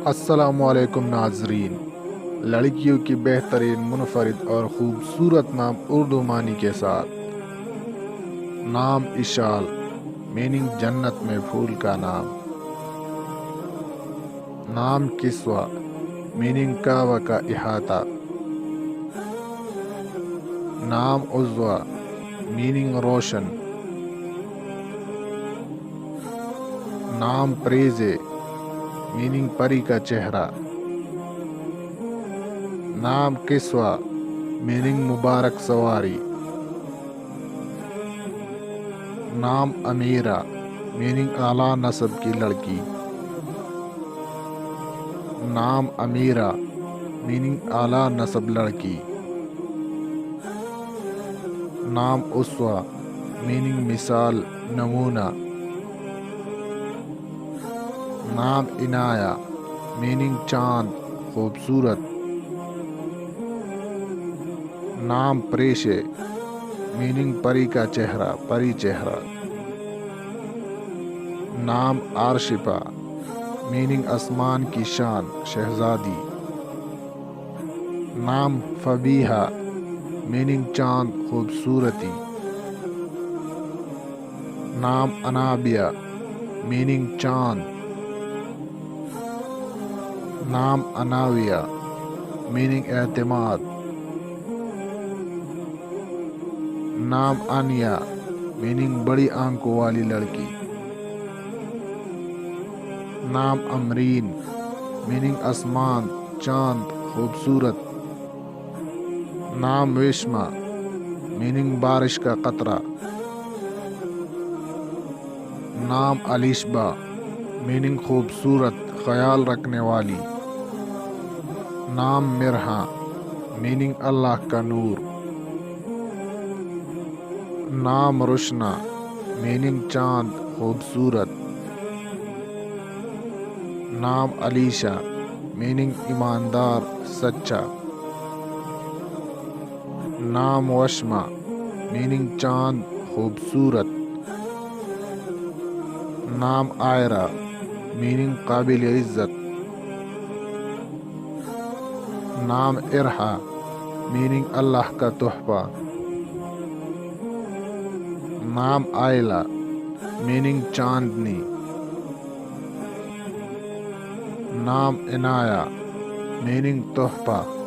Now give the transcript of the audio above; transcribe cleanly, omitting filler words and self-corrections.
السلام علیکم ناظرین، لڑکیوں کی بہترین منفرد اور خوبصورت نام اردو معنی کے ساتھ۔ نام اشال، میننگ جنت میں پھول کا نام۔ نام کسوہ، میننگ کعبہ کا احاطہ۔ نام عزوہ، میننگ روشن۔ نام پریزے، میننگ پری کا چہرہ۔ نام کسوہ، میننگ مبارک سواری۔ نام امیرہ، میننگ اعلیٰ نسب کی لڑکی۔ نام امیرہ، میننگ اعلیٰ نسب لڑکی۔ نام اسوہ، میننگ مثال نمونہ۔ نام عنایہ، میننگ چاند خوبصورت۔ نام پریشے، میننگ پری کا چہرہ، پری چہرہ۔ نام عارشپہ، میننگ آسمان کی شان، شہزادی۔ نام فبیہہ، میننگ چاند خوبصورتی۔ نام انابیہ، میننگ چاند۔ نام اناویہ، میننگ اعتماد۔ نام انیا، میننگ بڑی آنکھوں والی لڑکی۔ نام امرین، میننگ آسمان، چاند خوبصورت۔ نام وشما، میننگ بارش کا قطرہ۔ نام علیشبہ، میننگ خوبصورت، خیال رکھنے والی۔ نام مرہا، میننگ اللہ کا نور۔ نام روشنا، میننگ چاند خوبصورت۔ نام علیشہ، میننگ ایماندار، سچا۔ نام وشما، میننگ چاند خوبصورت۔ نام آئرہ، میننگ قابل عزت۔ نام ارحا، میننگ اللہ کا تحفہ۔ نام آئلہ، میننگ چاندنی۔ نام عنایہ، میننگ تحفہ۔